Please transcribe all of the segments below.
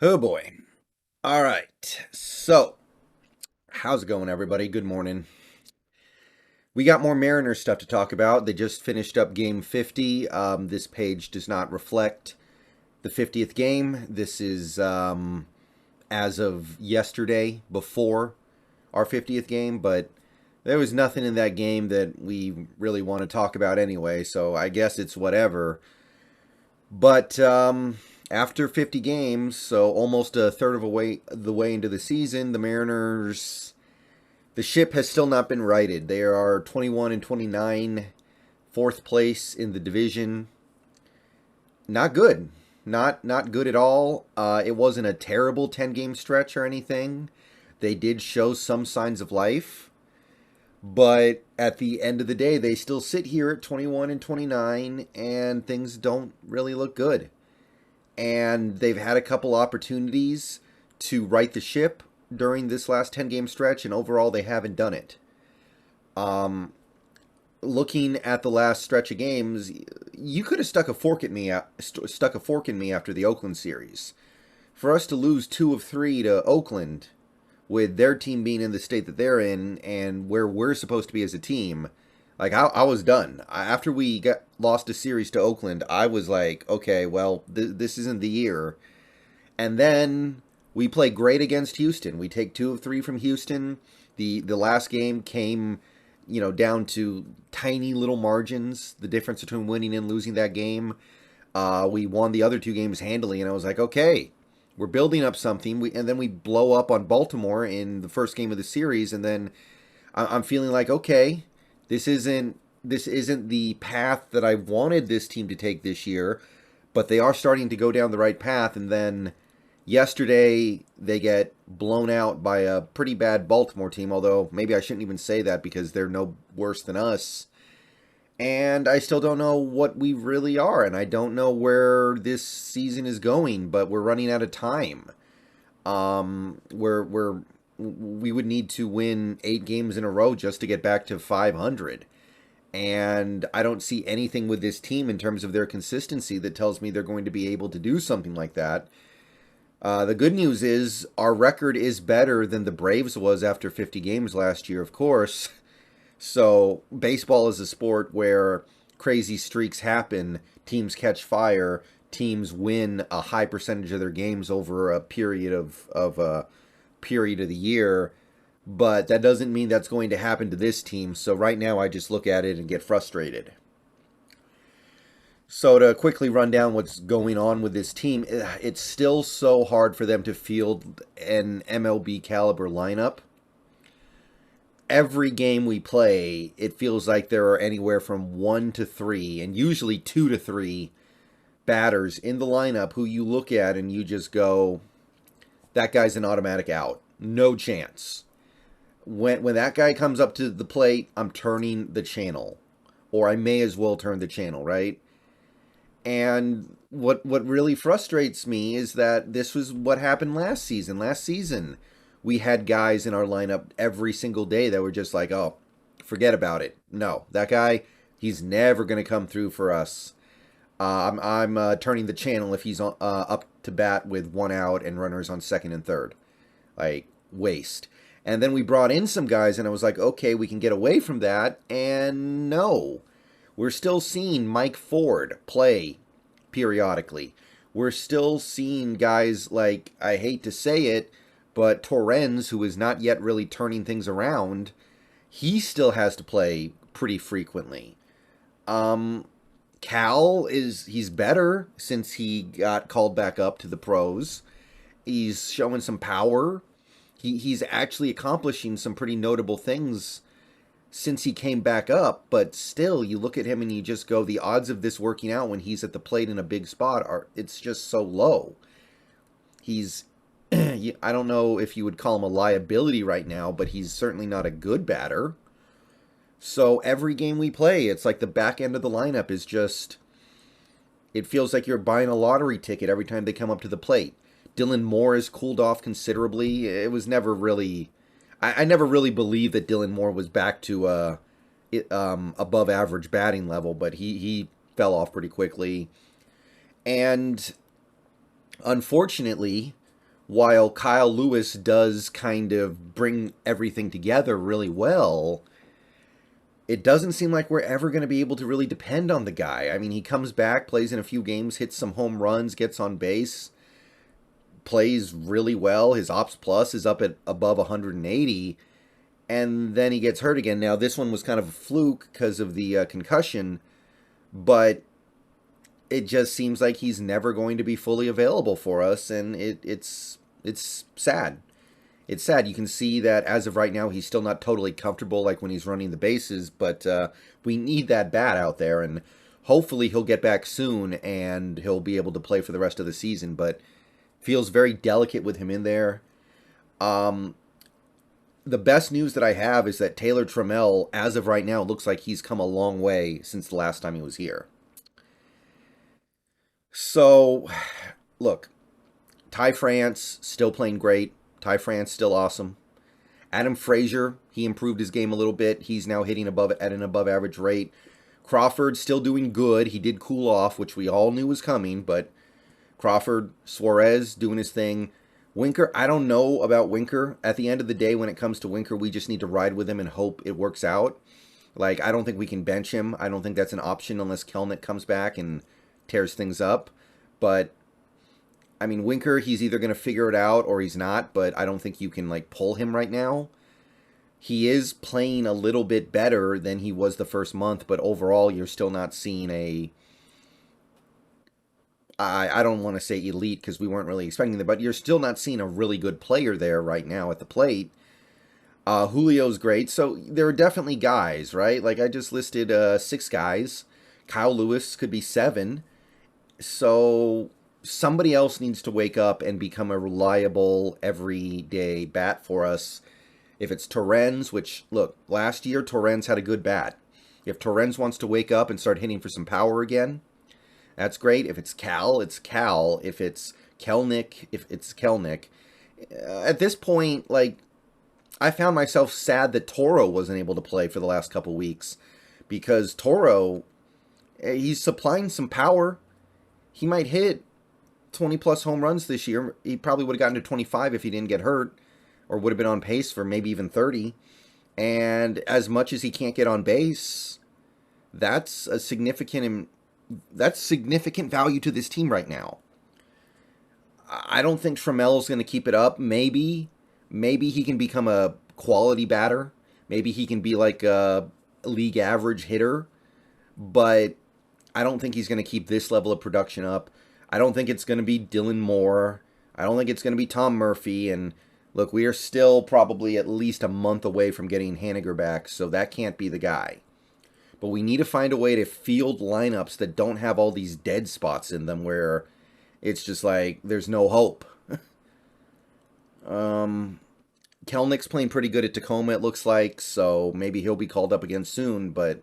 Oh boy. All right. So, how's it going, everybody? Good morning. We got more Mariners stuff to talk about. They just finished up game 50. This page does not reflect the 50th game. This is as of yesterday before our 50th game, but there was nothing in that game that we really want to talk about anyway, so I guess it's whatever. But after 50 games, so almost a third of the way into the season, the Mariners, the ship has still not been righted. They are 21 and 29, fourth place in the division. Not good. Not good at all. It wasn't a terrible 10-game stretch or anything. They did show some signs of life. But at the end of the day, they still sit here at 21 and 29, and things don't really look good. And they've had a couple opportunities to right the ship during this last 10-game stretch, and overall they haven't done it. Looking at the last stretch of games, you could have stuck a fork in me after the Oakland series. For us to lose 2 of 3 to Oakland, with their team being in the state that they're in and where we're supposed to be as a team, like I was done. After we lost a series to Oakland, I was like, okay, well, this isn't the year. And then we play great against Houston. We take 2 of 3 from Houston. The last game came, down to tiny little margins. The difference between winning and losing that game. We won the other 2 games handily, and I was like, okay, we're building up something. And then we blow up on Baltimore in the first game of the series, and then I'm feeling like, okay, this isn't the path that I wanted this team to take this year, but they are starting to go down the right path. And then yesterday they get blown out by a pretty bad Baltimore team, although maybe I shouldn't even say that because they're no worse than us. And I still don't know what we really are, and I don't know where this season is going, but we're running out of time. We would need to win 8 games in a row just to get back to 500. And I don't see anything with this team in terms of their consistency that tells me they're going to be able to do something like that. The good news is our record is better than the Braves was after 50 games last year, of course. So baseball is a sport where crazy streaks happen, teams catch fire, teams win a high percentage of their games over a period of the year. But that doesn't mean that's going to happen to this team. So right now I just look at it and get frustrated. So to quickly run down what's going on with this team, it's still so hard for them to field an MLB caliber lineup. Every game we play, it feels like there are anywhere from 1 to 3, and usually 2 to 3 batters in the lineup who you look at and you just go, that guy's an automatic out. No chance. When that guy comes up to the plate, I'm turning the channel. Or I may as well turn the channel, right? And what really frustrates me is that this was what happened last season. Last season, we had guys in our lineup every single day that were just like, oh, forget about it. No, that guy, he's never going to come through for us. I'm turning the channel if he's up to bat with 1 out and runners on second and third. Like, waste. And then we brought in some guys, and I was like, okay, we can get away from that. And no, we're still seeing Mike Ford play periodically. We're still seeing guys like, I hate to say it, but Torrens, who is not yet really turning things around, he still has to play pretty frequently. He's better since he got called back up to the pros. He's showing some power. He's actually accomplishing some pretty notable things since he came back up, but still, you look at him and you just go, the odds of this working out when he's at the plate in a big spot it's just so low. He's, I don't know if you would call him a liability right now, but he's certainly not a good batter. So every game we play, it's like the back end of the lineup is just, it feels like you're buying a lottery ticket every time they come up to the plate. Dylan Moore has cooled off considerably. It was never really, I never really believed that Dylan Moore was back to above average batting level, but he fell off pretty quickly. And unfortunately, while Kyle Lewis does kind of bring everything together really well, it doesn't seem like we're ever going to be able to really depend on the guy. I mean, he comes back, plays in a few games, hits some home runs, gets on base, plays really well. His Ops Plus is up at above 180, and then he gets hurt again. Now, this one was kind of a fluke because of the concussion, but it just seems like he's never going to be fully available for us, and it's sad. It's sad. You can see that as of right now, he's still not totally comfortable like when he's running the bases, but we need that bat out there, and hopefully he'll get back soon and he'll be able to play for the rest of the season, but feels very delicate with him in there. The best news that I have is that Taylor Trammell, as of right now, looks like he's come a long way since the last time he was here. So, look, Ty France still playing great. Ty France still awesome. Adam Frazier, he improved his game a little bit. He's now hitting at an above average rate. Crawford still doing good. He did cool off, which we all knew was coming, but Crawford, Suarez doing his thing. Winker, I don't know about Winker. At the end of the day, when it comes to Winker, we just need to ride with him and hope it works out. Like, I don't think we can bench him. I don't think that's an option unless Kelnick comes back and tears things up. But I mean, Winker, he's either going to figure it out or he's not, but I don't think you can, like, pull him right now. He is playing a little bit better than he was the first month, but overall, you're still not seeing a... I don't want to say elite because we weren't really expecting that, but you're still not seeing a really good player there right now at the plate. Julio's great, so there are definitely guys, right? Like, I just listed 6 guys. Kyle Lewis could be 7. So somebody else needs to wake up and become a reliable, everyday bat for us. If it's Torrens, which, look, last year Torrens had a good bat. If Torrens wants to wake up and start hitting for some power again, that's great. If it's Cal, it's Cal. If it's Kelnick, it's Kelnick. At this point, like, I found myself sad that Toro wasn't able to play for the last couple weeks because Toro, he's supplying some power. He might hit 20-plus home runs this year. He probably would have gotten to 25 if he didn't get hurt, or would have been on pace for maybe even 30. And as much as he can't get on base, that's significant value to this team right now. I don't think Trammell's going to keep it up. Maybe he can become a quality batter. Maybe he can be like a league average hitter. But I don't think he's going to keep this level of production up. I don't think it's going to be Dylan Moore. I don't think it's going to be Tom Murphy. And look, we are still probably at least a month away from getting Haniger back, so that can't be the guy. But we need to find a way to field lineups that don't have all these dead spots in them where it's just like there's no hope. Kelnick's playing pretty good at Tacoma, it looks like, so maybe he'll be called up again soon, but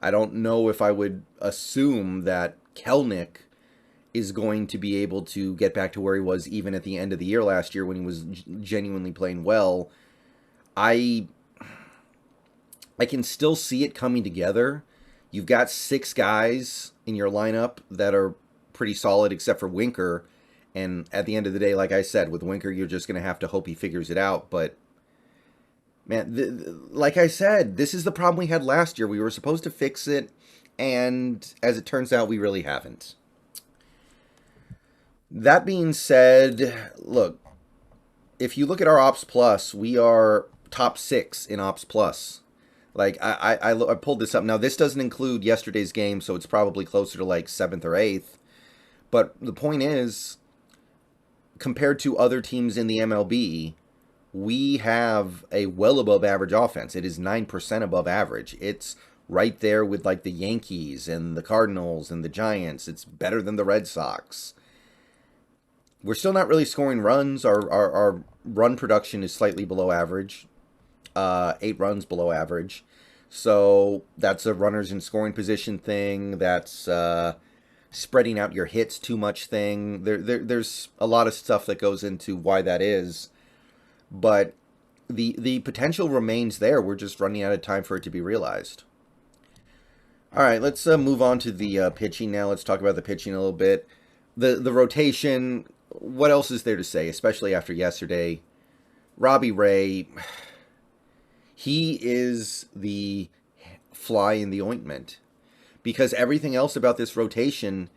I don't know if I would assume that Kelnick is going to be able to get back to where he was even at the end of the year last year when he was genuinely playing well. I can still see it coming together. You've got 6 guys in your lineup that are pretty solid except for Winker. And at the end of the day, like I said, with Winker, you're just going to have to hope he figures it out. But, man, like I said, this is the problem we had last year. We were supposed to fix it, and as it turns out, we really haven't. That being said, look, if you look at our Ops Plus, we are top 6 in Ops Plus. Like, I pulled this up. Now, this doesn't include yesterday's game, so it's probably closer to, like, 7th or 8th. But the point is, compared to other teams in the MLB, we have a well above average offense. It is 9% above average. It's right there with, like, the Yankees and the Cardinals and the Giants. It's better than the Red Sox. We're still not really scoring runs. Our run production is slightly below average. 8 runs below average. So that's a runners in scoring position thing. That's spreading out your hits too much thing. There's a lot of stuff that goes into why that is. But the potential remains there. We're just running out of time for it to be realized. All right, let's move on to the pitching now. Let's talk about the pitching a little bit. The rotation, what else is there to say, especially after yesterday? Robbie Ray, he is the fly in the ointment because everything else about this rotation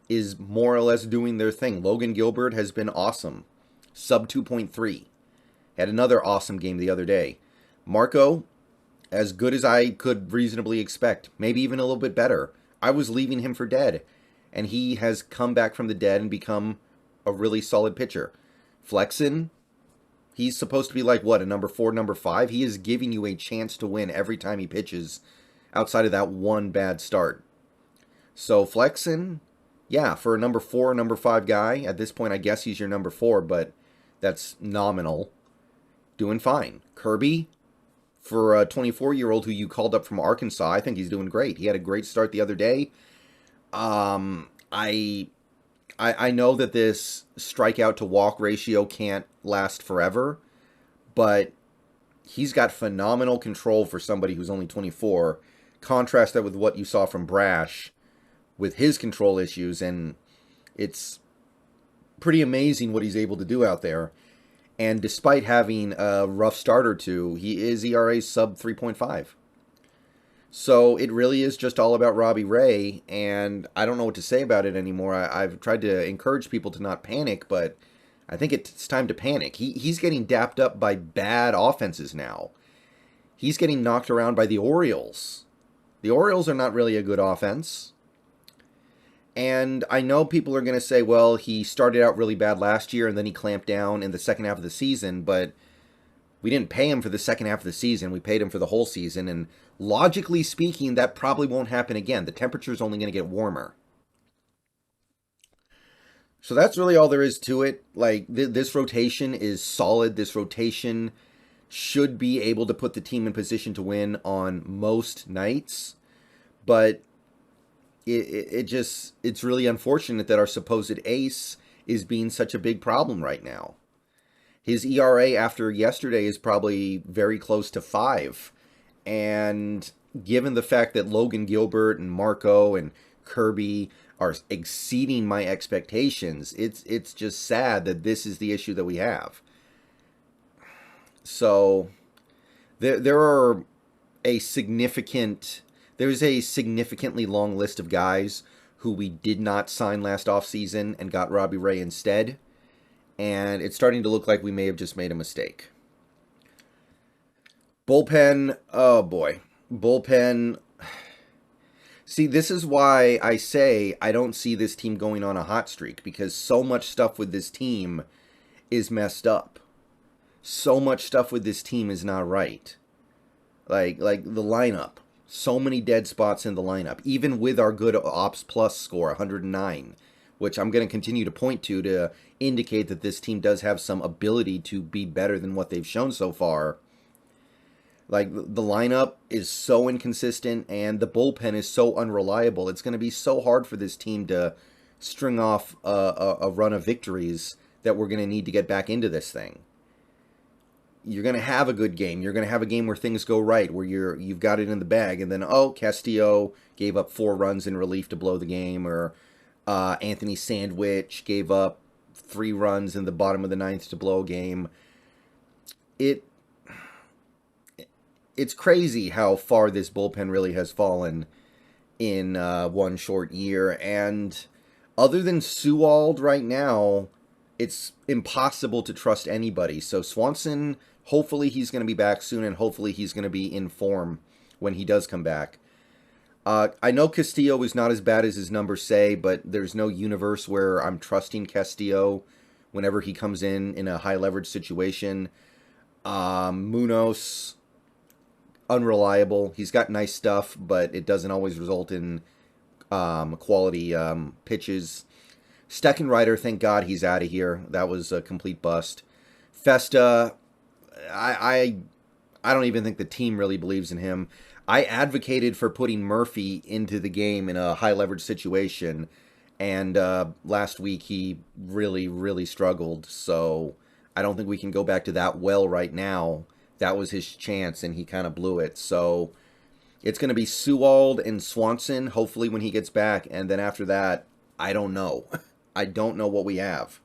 is more or less doing their thing. Logan Gilbert has been awesome. Sub 2.3. Had another awesome game the other day. Marco, as good as I could reasonably expect. Maybe even a little bit better. I was leaving him for dead. And he has come back from the dead and become a really solid pitcher. Flexen, he's supposed to be like, what, a number 4, number 5? He is giving you a chance to win every time he pitches outside of that one bad start. So Flexen, yeah, for a number 4, number 5 guy, at this point I guess he's your number 4, but that's nominal. Doing fine. Kirby, for a 24-year-old who you called up from Arkansas, I think he's doing great. He had a great start the other day. I know that this strikeout to walk ratio can't last forever, but he's got phenomenal control for somebody who's only 24. Contrast that with what you saw from Brash with his control issues, and it's pretty amazing what he's able to do out there. And despite having a rough start or two, he is ERA sub 3.5. So it really is just all about Robbie Ray, and I don't know what to say about it anymore. I've tried to encourage people to not panic, but I think it's time to panic. He's getting dapped up by bad offenses now. He's getting knocked around by the Orioles. The Orioles are not really a good offense. And I know people are going to say, well, he started out really bad last year and then he clamped down in the second half of the season, but we didn't pay him for the second half of the season. We paid him for the whole season, and logically speaking, that probably won't happen again. The temperature's only going to get warmer. So that's really all there is to it. Like, this rotation is solid. This rotation should be able to put the team in position to win on most nights, but it's really unfortunate that our supposed ace is being such a big problem right now. His ERA after yesterday is probably very close to 5. And given the fact that Logan Gilbert and Marco and Kirby are exceeding my expectations, it's just sad that this is the issue that we have. So there's a significantly long list of guys who we did not sign last offseason and got Robbie Ray instead. And it's starting to look like we may have just made a mistake. Bullpen, oh boy. Bullpen. See, this is why I say I don't see this team going on a hot streak, because so much stuff with this team is messed up. So much stuff with this team is not right. Like the lineup. So many dead spots in the lineup, even with our good Ops Plus score, 109, which I'm going to continue to point to indicate that this team does have some ability to be better than what they've shown so far. Like, the lineup is so inconsistent, and the bullpen is so unreliable. It's going to be so hard for this team to string off a run of victories that we're going to need to get back into this thing. You're going to have a good game. You're going to have a game where things go right, where you've got it in the bag, and then, Castillo gave up 4 runs in relief to blow the game, or Anthony Sandwich gave up 3 runs in the bottom of the 9th to blow a game. It's crazy how far this bullpen really has fallen in one short year, and other than Sewald right now, it's impossible to trust anybody. So Swanson, hopefully he's going to be back soon, and hopefully he's going to be in form when he does come back. I know Castillo is not as bad as his numbers say, but there's no universe where I'm trusting Castillo whenever he comes in a high leverage situation. Munoz, unreliable. He's got nice stuff, but it doesn't always result in quality pitches. Steckenrider, thank God he's out of here. That was a complete bust. Festa, I don't even think the team really believes in him. I advocated for putting Murphy into the game in a high leverage situation, and last week he really, really struggled. So I don't think we can go back to that well right now. That was his chance, and he kind of blew it. So it's going to be Sewald and Swanson, hopefully when he gets back, and then after that, I don't know. I don't know what we have.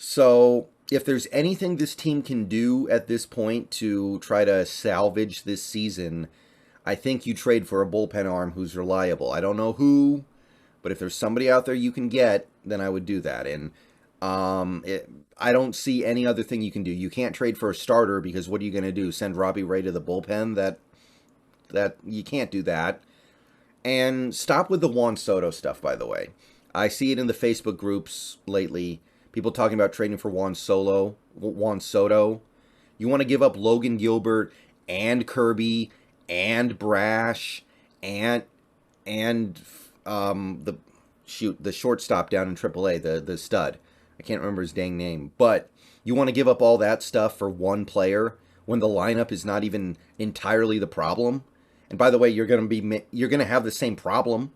So, if there's anything this team can do at this point to try to salvage this season, I think you trade for a bullpen arm who's reliable. I don't know who, but if there's somebody out there you can get, then I would do that. And I don't see any other thing you can do. You can't trade for a starter because what are you going to do? Send Robbie Ray to the bullpen? That you can't do that. And stop with the Juan Soto stuff, by the way. I see it in the Facebook groups lately. People talking about trading for Juan Soto. You want to give up Logan Gilbert and Kirby and Brash and the shortstop down in AAA, the stud. I can't remember his dang name, but you want to give up all that stuff for one player when the lineup is not even entirely the problem. And by the way, you're going to have the same problem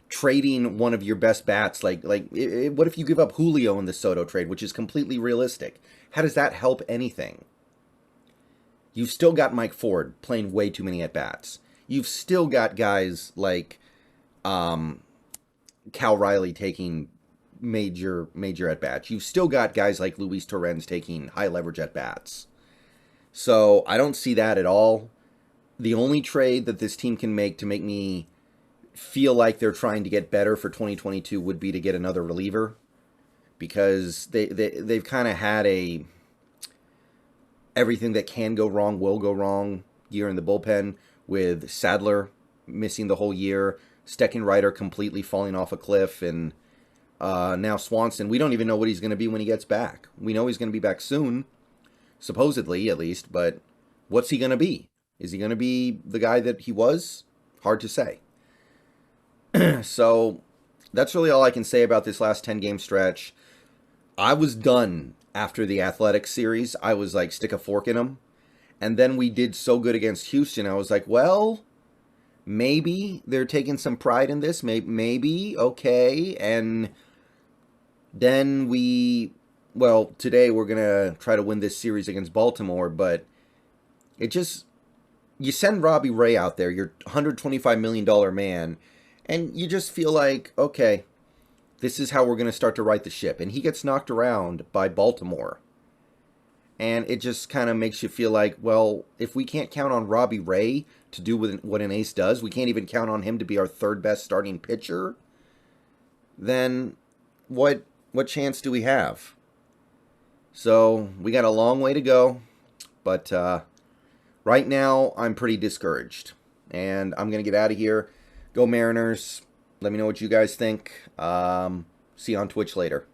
trading one of your best bats. What if you give up Julio in the Soto trade, which is completely realistic? How does that help anything? You've still got Mike Ford playing way too many at-bats. You've still got guys like Cal Riley taking major at-bats. You've still got guys like Luis Torrens taking high-leverage at-bats. So I don't see that at all. The only trade that this team can make to make me feel like they're trying to get better for 2022 would be to get another reliever, because they've kind of had a everything that can go wrong will go wrong year in the bullpen, with Sadler missing the whole year, Steckenrider completely falling off a cliff, and now Swanson. We don't even know what he's going to be when he gets back. We know he's going to be back soon, supposedly at least, but what's he going to be? Is he going to be the guy that he was? Hard to say. So that's really all I can say about this last 10-game stretch. I was done after the Athletics series. I was like, stick a fork in them. And then we did so good against Houston. I was like, well, maybe they're taking some pride in this. Maybe, okay. And then today we're going to try to win this series against Baltimore. But you send Robbie Ray out there, your $125 million man, and you just feel like, okay, this is how we're going to start to right the ship. And he gets knocked around by Baltimore. And it just kind of makes you feel like, well, if we can't count on Robbie Ray to do what an ace does, we can't even count on him to be our third best starting pitcher, then what chance do we have? So we got a long way to go. But right now, I'm pretty discouraged. And I'm going to get out of here. Go Mariners. Let me know what you guys think. See you on Twitch later.